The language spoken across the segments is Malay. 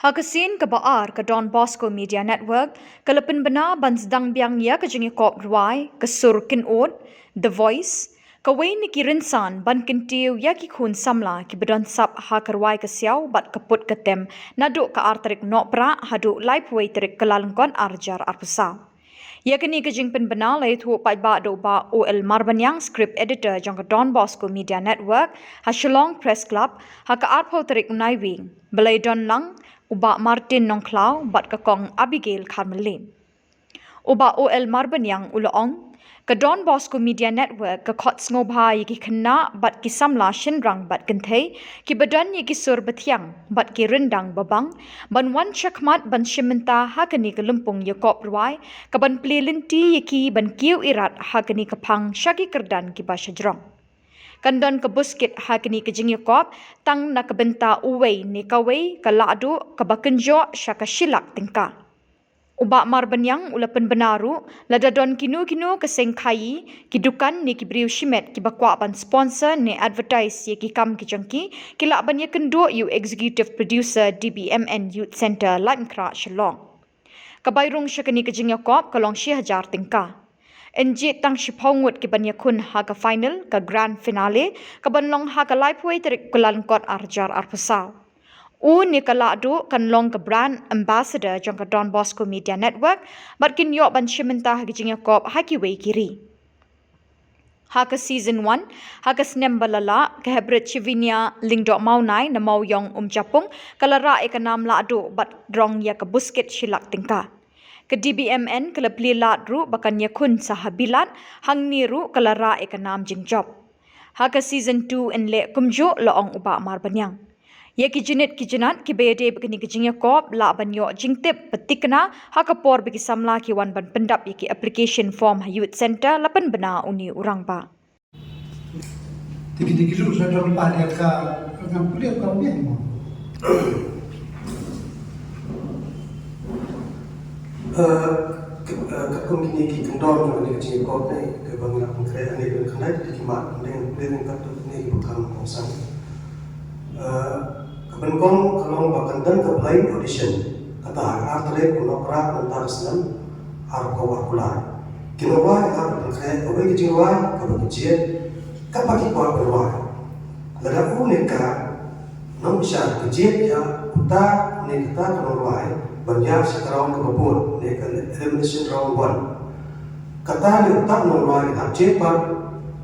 Hakasin ke Baar ke Don Bosco Media Network, ke lepin benar ban sedang biang ya ke jengi kop ruai, ke sur kin ot, The Voice, ke wei ni ki rinsan ban kintiu ya ki khun samla ki bedon sap ha ke ruai ke siau bat ke put ke tem, naduk ke arterik nok pra haduk laip wei terik ke lalengkon arjar arpusau. Ya kini ke jing pen benar lai thu pai ba do ba OL Marbanyang script editor jong ke Don Bosco Media Network, ha Shillong Press Club, ha ke arpo terik unai wing, belai don lang, uba Martin Nongklau bat ke kong Abigail Carmelin. Uba OL Marbanyang uloong, ke Don Bosco Media Network ke kot ngobha ki kena bat ki samla shinrang bat kentai, ki badan ki sur betiang bat ki rendang babang, ban wan chakmat ban shimenta hakani ke lempung kop ruai, ke ban plilinti ki ban kiu irat hakani ke pang syaki kerdan ki basyajrong. Kandon ke buskit hakini ke jingi kop, tang na ke benta uwei ni kawei ke ladu ke bakenjo syaka shilak tingka. Ubak Marbanyang ulapan benaru, ladadon kinu-kinu ke sengkai, kidukan ni ki beriu shimet ki bakwa ban sponsor ni advertise ye ki kam ki jengki, ki lak ban ye kendo you executive producer DBMN Youth Center Laimkra Shillong. Kabayrung syakani ke jingi kop kalong Syihajar tingka. Enjit tang shipongut ki ban yakun ha ke final ke grand finale ke ban long ha ke lifeway terik kulan kot arjar arpusau. Ni kaladu kan long ke brand ambassador jong ke Don Bosco Media Network bat kin yok ban shimenta ha ke jingya kop ha ki wei kiri. Ha ke season 1 ha ke snem balala ke hebret chivinia lingdok maunai na mau yong japung kalara ekanam ladu bat drong ya ke busket shilak tingka. Ke DBMN ke lepli ladru bakan yakun sahabilat hang niru kalara ekanam jingjob. Ha ke season 2 en le kumju loong uba Marbanyang. Ya ki jenit ki jenat ki bede begini ki jingya kop la ban yo jingtip petikna ha ka por bagi samla ki wan ban pendap ki application form ha youth center lapan bena uni urang ba. Tiki lu sa dong pa dia ka ngam kuliah ka bien mo. Kini ki kendor ni ki kop ni ke bangla konkret ni ke kanai ki mat dengan ka tu ni bukan konsang. Kebenkong kalau bahkan dan ke blind audition kata artlet kuno pra nantar senam har kawar kulai kinawai har berkait kawai kejingwai kawai kejian kapaki kuat berwai lada unika nom bisa kejian ya uta ni kita kenawai banyak sekarang kebun ni ke elimination round 1 kata ni uta kenawai tak cepat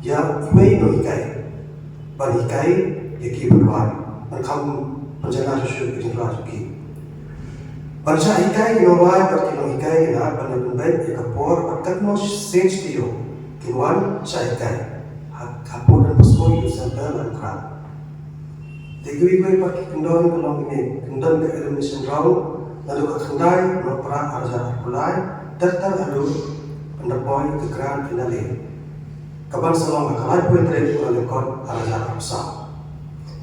ya mei no ikai bagi ikai yaki berwai kamu penjana susu kejelas lagi. Bangsa ikai kinawai berkino ikai kina pada pembaik ekapor berkatno stage tiyo kinuan sa ikai kapor dan pesko itu sampai langkah. Tegui pakai kendor kalau ini kendor ke elimination round lalu ke kendai mempera arja kulai tertal lalu pendapoy ke grand finale. Kapan selama kalai pun terjadi oleh kon arja besar.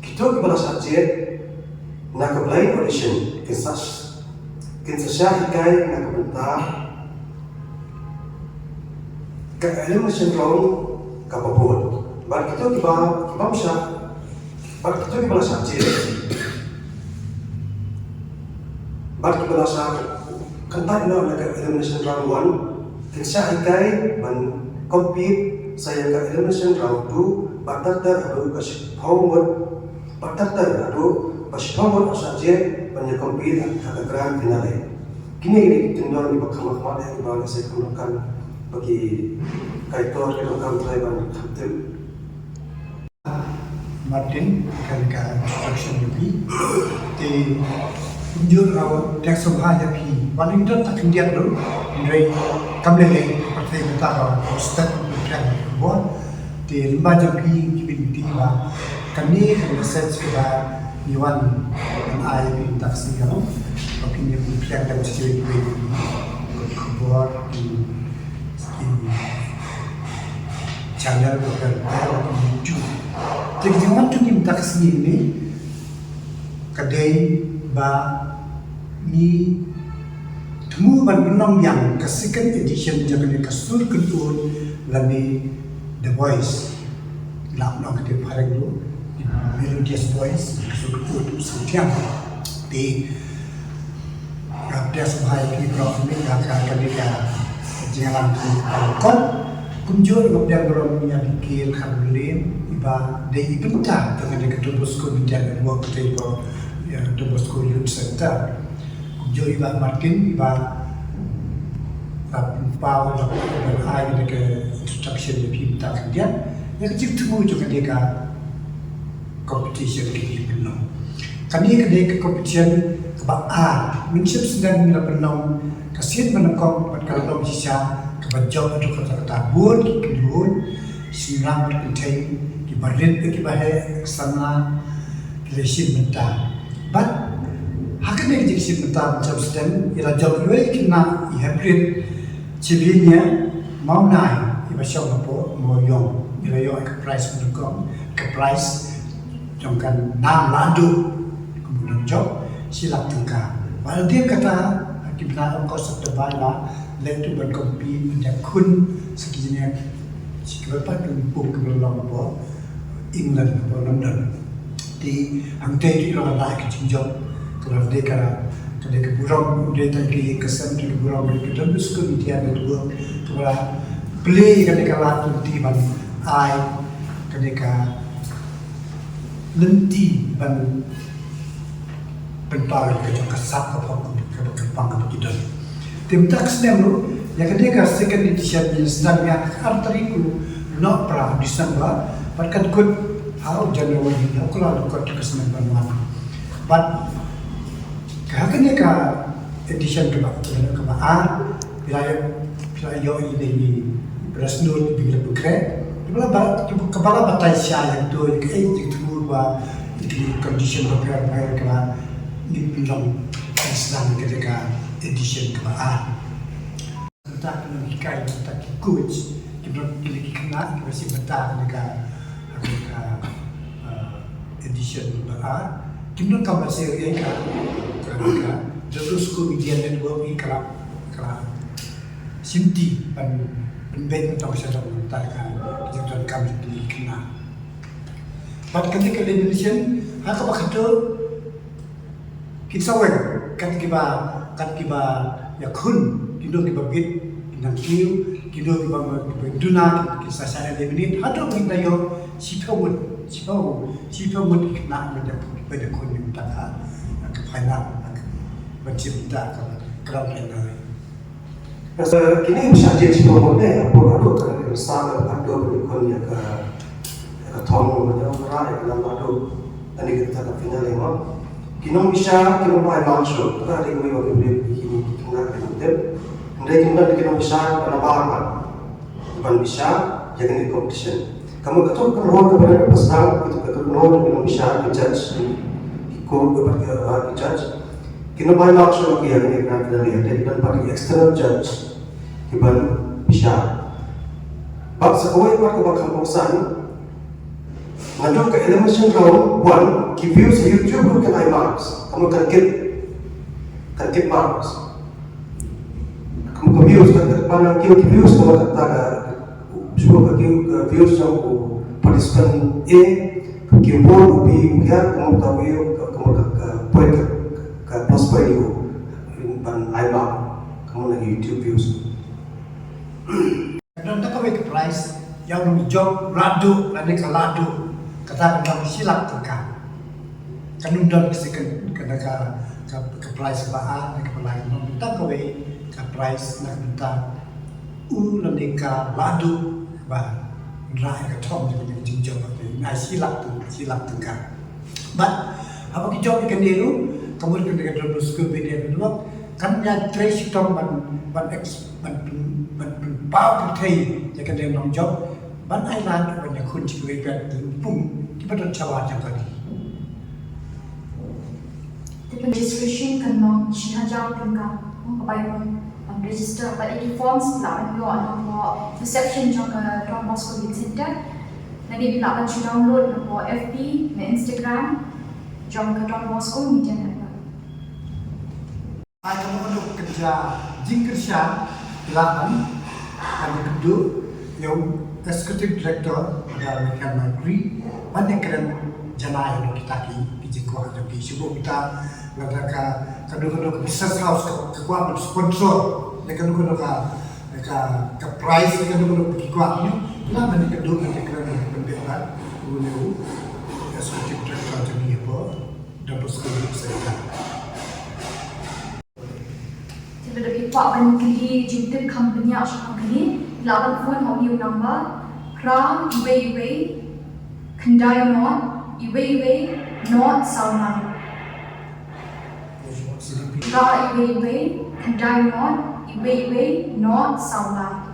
Kita kepala subjek nak ke blind audition kinsasya ikai nak bentar ke elimination round kapapun bar kita kibamsa bar kita kepala subjek bar kepala kantai nak ke elimination round 1 kinsasya ikai ban compete saya ke elimination round 2 batar terlalu kasih homework Patar adu pasipamon asaje banyak kompil agak grand finale. Kini tindor di bakal makmal yang dibawa saya gunakan bagi kaitor yang akan terlibat hampir. Martin kan ka instruction lebih di unjur raw tek sobha ya pi Wellington tak indian dulu dari kamlele partai utara stat plan bon di lembaga pi kibiti ba kami research pada Iwan dan I tak singgung, opini yang dan security kebuat di channel berkaitan YouTube. Jadi jangan tu kita kesini ini kadai ba ni temu ban benam yang ke second edition jangan kasur kedua lagi The Voice lap nak kita pareng dulu melodious voice suatu setiap di dia sebagai people ini akan ketika jalan kon kunjur kemudian beromnya pikir kamulim iba de ibenta dengan de ketubus kemudian dua ketebo ya tubus youth center kunjur iba Martin iba pau dan ai de instruction de pinta kemudian ya kecil temu juga dia competition ke penuh kami ke competition kebaan minsip sedang mila penuh kasihan menekong pada kalau bisa kebajuk atau kata-kata bun kedun sinang berkentai di barit di bahaya sana lesin mentah but hakan yang jadi lesin mentah macam sedang ialah jauh lebih kena hybrid civilnya mau naik iba siapa po mau yong ialah yong ke price menekong ke price jangkan 6 ladu kemudian job silap tengah walau dia kata di benar kau setebal lah letu berkompi menjadi kun sekiranya sekitar tumpuk ke dalam apa England apa London di angkai di orang lain kecil kalau mereka burung dia tadi kesan di burung mereka dan suka dia berdua kalau beli ketika latu di ban ai ketika lenti ban pental ke kasat apa kepang begitu. Tim tax demo yang ketika second edition yang sedang yang arteriku not pra December bahkan good how January aku lalu kot ke Senin mana. But ketika edition kebaan bila yo ini berasnul bila bukre kepala batai saya yang tu yang itu di condition berapa kena di bilang Islam ketika edition kebaan entah logika entah coach kita pilih kena kita masih betah ketika edition kebaan kita kamu masih ketika terus kemudian network ini kerap sinti penbet atau saya mengatakan kita kami pilih kena pada ketika edition hak apa kata kita kan kiba ya kun kido kiba bit nang kiu kido kiba duna kisah saya de menit hado kita yo sipawut na pada kun yang tak ke final mencipta kalau lain kini saja sipawut ni apa kan sama ada kun yang ke thong macam orang yang lalu tadi kita ke final lima kinong bisa kinong ay mangsud kada di mo yung kini kita kita hindi kita di kinong bisa panabahan iban bisa jadi competition kamu ketul keluar kepada pasang itu ketul keluar kinong bisa judge ikut kepada judge kinong ay mangsud kaya ini kan kita lihat jadi kan pakai external judge iban bisa bab sekolah par kebakampusan Ngajak ke elimination round 1, ki views sa YouTube kan ay marks. Kamu kan get marks. Kamu ka views kan panang ki views kamu kata suruh ka views sa participant A, ki board B, ya kamu tahu yo kamu ka point ka plus point yo pan ay mark. Kamu na YouTube views. Dan tak kawin ke price yang job radu lagi kaladu kata kami silap tengah kanundan kesikan kena ke price baan ke pelayan minta kowe ke price nak minta landeka ladu ba rai ke tom jadi jinjau na silap tengah but apa ki job ikan diru kemudian ketika terus ke media dulu kan ya trace tom ban pau thei jadi dia nong job ban island banyak kunci kewekan pun kita dah cawa jangan lagi. The registration kan nong sinajau tengah kapai register pada di forms lah yo nomor reception jangka Don Bosco Youth Center. Nanti bila akan download nomor FB dan Instagram jangka Don Bosco Media Network. Ada menurut kerja jingkirsan dilakukan dan kedua yang Executive Director dari American Library banyak keren janai kita ki jingkuah bagi cuba kita ladaka kadang-kadang business house kekuatan sponsor dan kadang-kadang ka price kadang-kadang bagi kuatnya lah mana kadang-kadang kerana pendekat boleh seperti director jadi apa dapat sekali saya Jadi dari Pak Bangkiri Jintin Company Ashok Company lawan phone mobile number Kram Iwe Kendai Not Iwe Not Salman Ra Iwe Kendai Not Iwe Not Salman